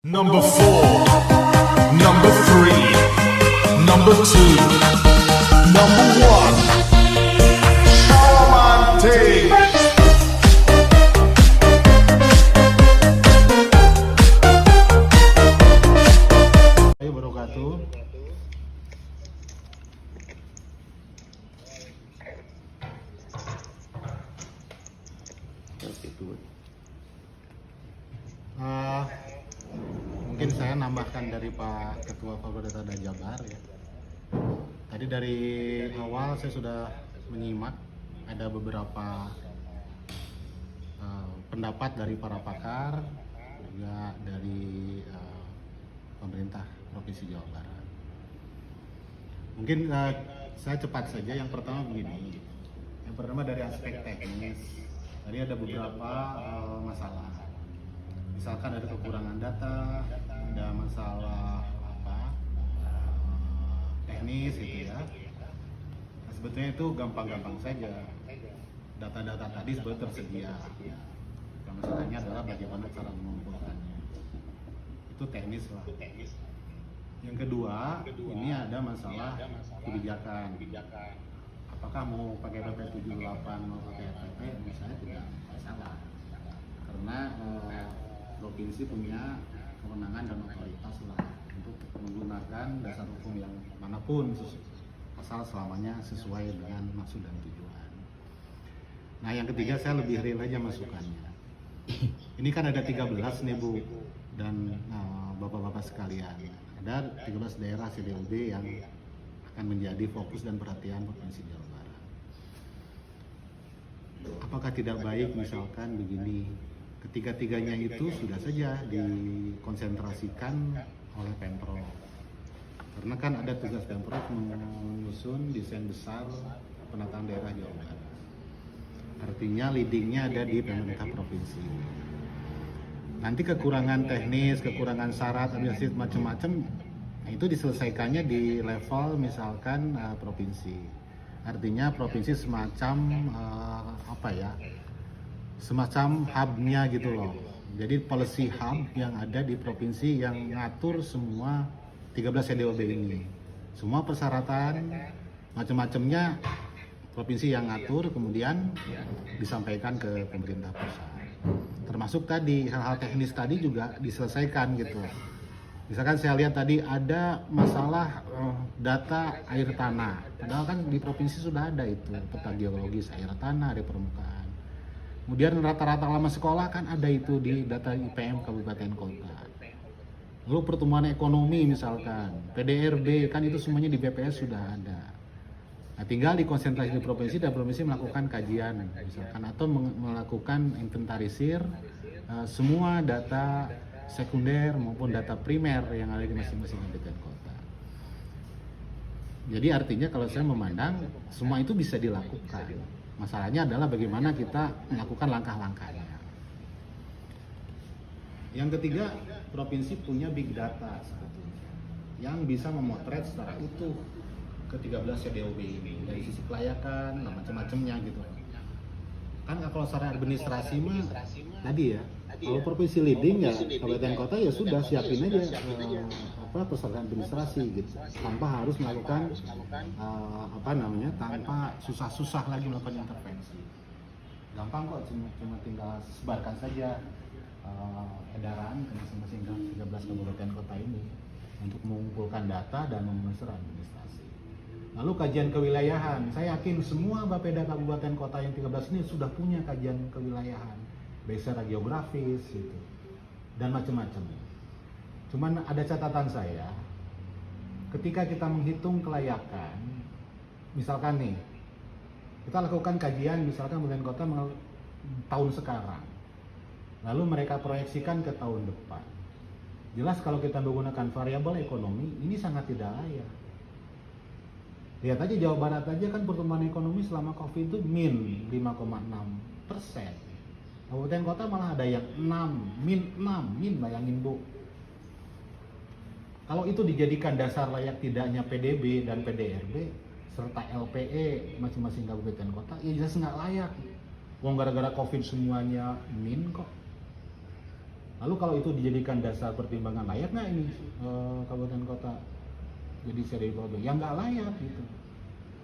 Number 4, number 3, number 2, number 1. Charmante. Ayo wabarakatuh. Mungkin saya nambahkan dari Pak Ketua Fakultas Data Jabar ya. Tadi dari awal saya sudah menyimak ada beberapa pendapat dari para pakar, juga dari pemerintah Provinsi Jawa Barat. Mungkin saya cepat saja. Yang pertama begini, yang pertama dari aspek teknis. Tadi ada beberapa masalah. Misalkan ada kekurangan data, ada masalah teknis gitu ya. Nah, sebetulnya itu gampang-gampang saja. Data-data tadi sebetulnya tersedia. Yang masalahnya adalah bagaimana cara mengumpulkannya. Itu teknis lah. Yang kedua, ini ada masalah kebijakan. Apakah mau pakai PP 78 mau pakai PP, misalnya tidak masalah. Karena provinsi punya kewenangan dan otoritas lah untuk menggunakan dasar hukum yang manapun asal selamanya sesuai dengan maksud dan tujuan. Nah, yang ketiga saya lebih real aja masukannya. Ini kan ada 13 nih Bu dan Bapak-bapak sekalian. Ada 13 daerah CDOB yang akan menjadi fokus dan perhatian Provinsi Jawa Barat. Apakah tidak baik misalkan begini, ketiga-tiganya itu sudah saja dikonsentrasikan oleh Pemprov, karena kan ada tugas Pemprov menyusun desain besar penataan daerah Jawa Barat. Artinya leadingnya ada di pemerintah provinsi. Nanti kekurangan teknis, kekurangan syarat, administratif macam-macam, itu diselesaikannya di level misalkan provinsi. Artinya provinsi semacam semacam hubnya gitu loh. Jadi policy hub yang ada di provinsi yang ngatur semua 13 CDOB ini. Semua persyaratan macam-macamnya provinsi yang ngatur, kemudian disampaikan ke pemerintah pusat. Termasuk tadi hal-hal teknis tadi juga diselesaikan gitu. Misalkan saya lihat tadi ada masalah data air tanah. Padahal kan di provinsi sudah ada itu peta geologis air tanah di permukaan. Kemudian rata-rata lama sekolah kan ada itu di data IPM kabupaten kota. Lalu pertumbuhan ekonomi misalkan, PDRB kan itu semuanya di BPS sudah ada. Nah, tinggal dikonsentrasi di provinsi dan provinsi melakukan kajian misalkan atau melakukan inventarisir semua data sekunder maupun data primer yang ada di masing-masing kabupaten kota. Jadi artinya kalau saya memandang semua itu bisa dilakukan. Masalahnya adalah bagaimana kita melakukan langkah-langkahnya. Yang ketiga, provinsi punya big data sebetulnya yang bisa memotret secara utuh ke-13 CDOB ini dari sisi kelayakan, macam-macamnya gitu. Kan kalau secara administrasi mah tadi ya, kalau provinsi leading ya kabupaten kota ya sudah siapin aja persyaratan administrasi gitu, tanpa harus melakukan tanpa susah-susah lagi melakukan intervensi. Gampang kok, cuma tinggal sebarkan saja edaran ke masing-masing 13 kabupaten kota ini untuk mengumpulkan data dan memenuhi administrasi. Lalu kajian kewilayahan, saya yakin semua Bapeda kabupaten kota yang 13 ini sudah punya kajian kewilayahan, baik secara geografis gitu, dan macam-macam. Cuman ada catatan saya, ketika kita menghitung kelayakan, misalkan nih, kita lakukan kajian misalkan kabupaten kota tahun sekarang, lalu mereka proyeksikan ke tahun depan. Jelas kalau kita menggunakan variabel ekonomi, ini sangat tidak layak. Lihat aja Jawa Barat aja kan pertumbuhan ekonomi selama COVID itu min 5,6%. Kabupaten kota malah ada yang min 6, bayangin Bu. Kalau itu dijadikan dasar layak tidaknya PDB dan PDRB serta LPE masing-masing kabupaten kota, ya jelas nggak layak. Wong gara-gara COVID semuanya min kok. Lalu kalau itu dijadikan dasar pertimbangan, layak nggak ini kabupaten kota jadi CDOB? Ya nggak layak gitu.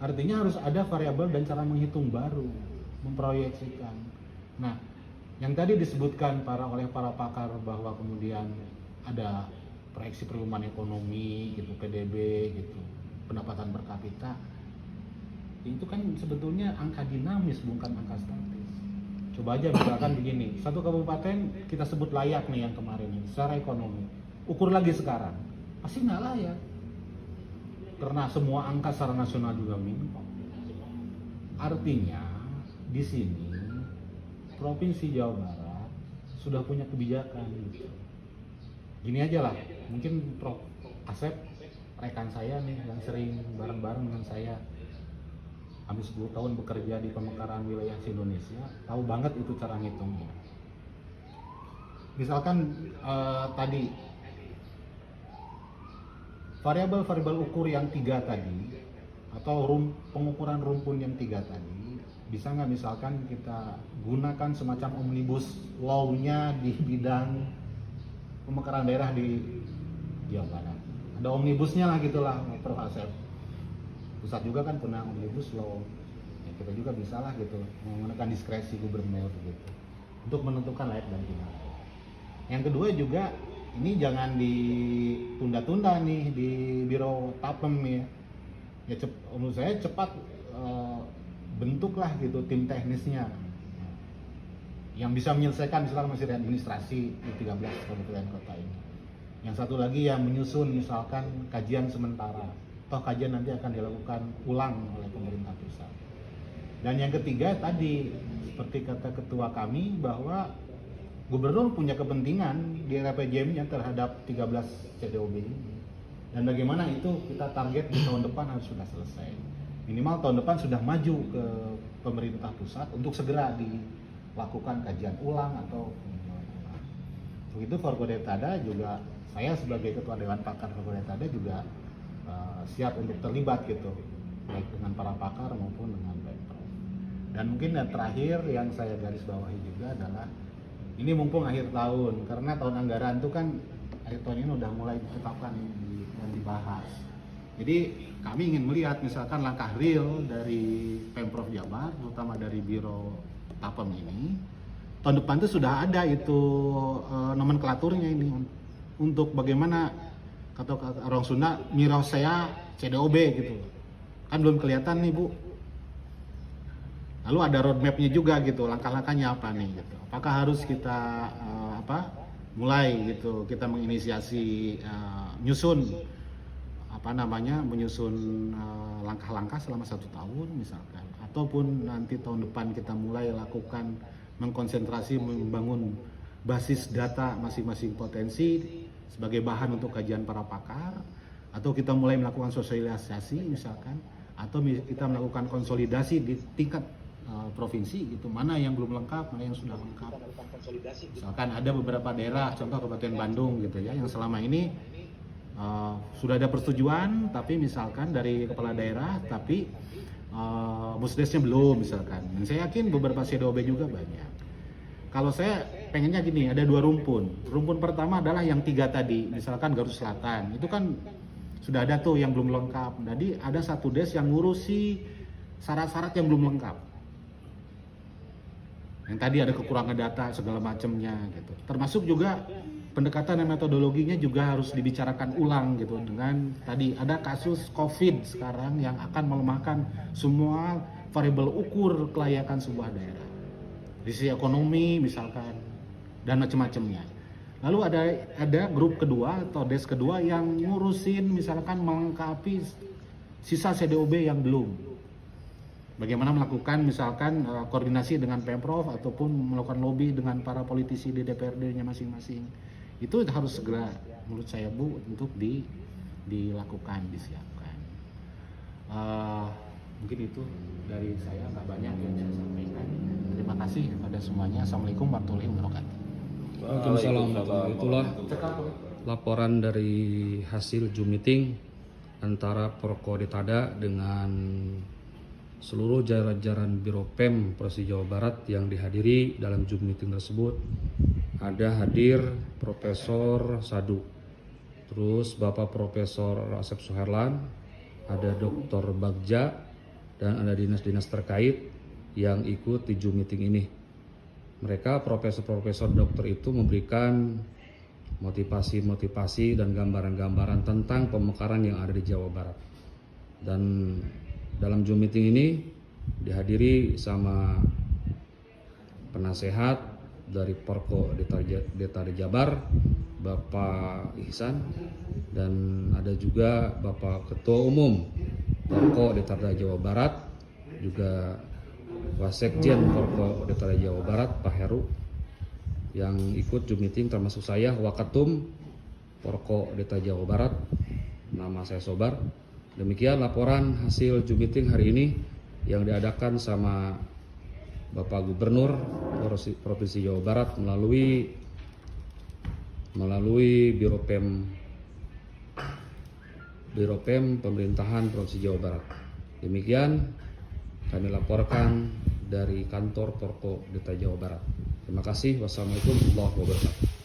Artinya harus ada variabel dan cara menghitung baru, memproyeksikan. Nah, yang tadi disebutkan oleh para pakar bahwa kemudian ada proyeksi pertumbuhan ekonomi gitu, PDB gitu, pendapatan per kapita, itu kan sebetulnya angka dinamis bukan angka statis. Coba aja misalkan begini, satu kabupaten kita sebut layak nih yang kemarin ini secara ekonomi, ukur lagi sekarang pasti nggak layak karena semua angka secara nasional juga minimum. Artinya di sini Provinsi Jawa Barat sudah punya kebijakan gitu. Gini aja lah, mungkin Prof. Asep rekan saya nih yang sering bareng-bareng dengan saya habis 10 tahun bekerja di pemekaran wilayah Indonesia, tahu banget itu cara ngitungnya. Misalkan tadi variabel-variabel ukur yang 3 tadi atau pengukuran rumpun yang 3 tadi, bisa nggak misalkan kita gunakan semacam omnibus law-nya di bidang pemekaran daerah di Jawa Barat? Ada omnibusnya lah gitulah, Prof. Asep. Pusat juga kan punya omnibus law, ya, kita juga bisa lah gitu menggunakan diskresi gubernur gitu untuk menentukan layak dan tidak. Yang kedua juga ini jangan ditunda-tunda nih di Biro Tapem ya menurut saya cepat bentuklah gitu tim teknisnya yang bisa menyelesaikan misalkan masih administrasi di 13 kabupaten kota ini. Yang satu lagi yang menyusun misalkan kajian sementara, toh kajian nanti akan dilakukan ulang oleh pemerintah pusat. Dan yang ketiga tadi seperti kata ketua kami bahwa gubernur punya kepentingan di RPJM-nya terhadap 13 CDOB ini. Dan bagaimana itu kita target di tahun depan harus sudah selesai. Minimal tahun depan sudah maju ke pemerintah pusat untuk segera dilakukan kajian ulang atau peninjauan ulang. Begitu Forkodetada juga, saya sebagai ketua Dewan Pakar Forkodetada juga siap untuk terlibat gitu, baik dengan para pakar maupun dengan Pemprov. Dan mungkin yang terakhir yang saya garis bawahi juga adalah ini mumpung akhir tahun, karena tahun anggaran itu kan akhir tahun ini udah mulai ditetapkan dan dibahas. Jadi kami ingin melihat misalkan langkah real dari Pemprov Jabar, terutama dari Biro Tapem ini, tahun depan itu sudah ada itu nomenklaturnya ini untuk bagaimana kata orang Sunda mirau saya CDOB gitu. Kan belum kelihatan nih Bu. Lalu ada roadmap-nya juga gitu, langkah-langkahnya apa nih gitu. Apakah harus kita mulai gitu, kita menginisiasi menyusun langkah-langkah selama 1 tahun misalkan, ataupun nanti tahun depan kita mulai lakukan mengkonsentrasi membangun basis data masing-masing potensi sebagai bahan untuk kajian para pakar, atau kita mulai melakukan sosialisasi misalkan, atau kita melakukan konsolidasi di tingkat provinsi gitu, mana yang belum lengkap, mana yang sudah lengkap. Misalkan ada beberapa daerah, contoh Kabupaten Bandung gitu ya, yang selama ini sudah ada persetujuan, tapi misalkan dari kepala daerah, tapi musdesnya belum misalkan. Dan saya yakin beberapa CDOB juga banyak. Kalau saya pengennya gini, ada 2 rumpun. Rumpun pertama adalah yang 3 tadi, misalkan Garut Selatan, itu kan sudah ada tuh yang belum lengkap. Jadi ada 1 des yang ngurusi syarat-syarat yang belum lengkap. Yang tadi ada kekurangan data segala macamnya gitu. Termasuk juga pendekatan dan metodologinya juga harus dibicarakan ulang gitu, dengan tadi ada kasus COVID sekarang yang akan melemahkan semua variabel ukur kelayakan sebuah daerah. Di sisi ekonomi misalkan dan macam-macamnya. Lalu ada grup kedua atau des kedua yang ngurusin misalkan melengkapi sisa CDOB yang belum. Bagaimana melakukan misalkan koordinasi dengan Pemprov ataupun melakukan lobby dengan para politisi di DPRD-nya masing-masing. Itu harus segera menurut saya Bu untuk dilakukan, disiapkan. Mungkin itu dari saya, nggak banyak yang saya sampaikan. Terima kasih kepada semuanya. Assalamualaikum warahmatullahi wabarakatuh. Waalaikumsalam. Itulah laporan dari hasil Zoom meeting antara Forkodetada dengan seluruh jajaran Biro Pem Provinsi Jawa Barat yang dihadiri dalam Zoom meeting tersebut. ada hadir Profesor Sadu, terus Bapak Profesor Asep Suherlan, ada Dr. Bagja, dan ada dinas-dinas terkait yang ikut di Zoom meeting ini. Mereka profesor-profesor dokter itu memberikan motivasi-motivasi dan gambaran-gambaran tentang pemekaran yang ada di Jawa Barat. Dan dalam Zoom meeting ini dihadiri sama penasehat dari Porko Deta Jabar, Bapak Ihsan, dan ada juga Bapak Ketua Umum Porko Deta Jawa Barat, juga Wasekjen Porko Deta Jawa Barat Pak Heru yang ikut Zoom meeting, termasuk saya Wakatum Porko Deta Jawa Barat, nama saya Sobar. Demikian laporan hasil Zoom meeting hari ini yang diadakan sama Bapak Gubernur Provinsi Jawa Barat melalui Biro PEM Pemerintahan Provinsi Jawa Barat. Demikian kami laporkan dari kantor Porko Deta Jawa Barat. Terima kasih. Wassalamualaikum warahmatullahi wabarakatuh.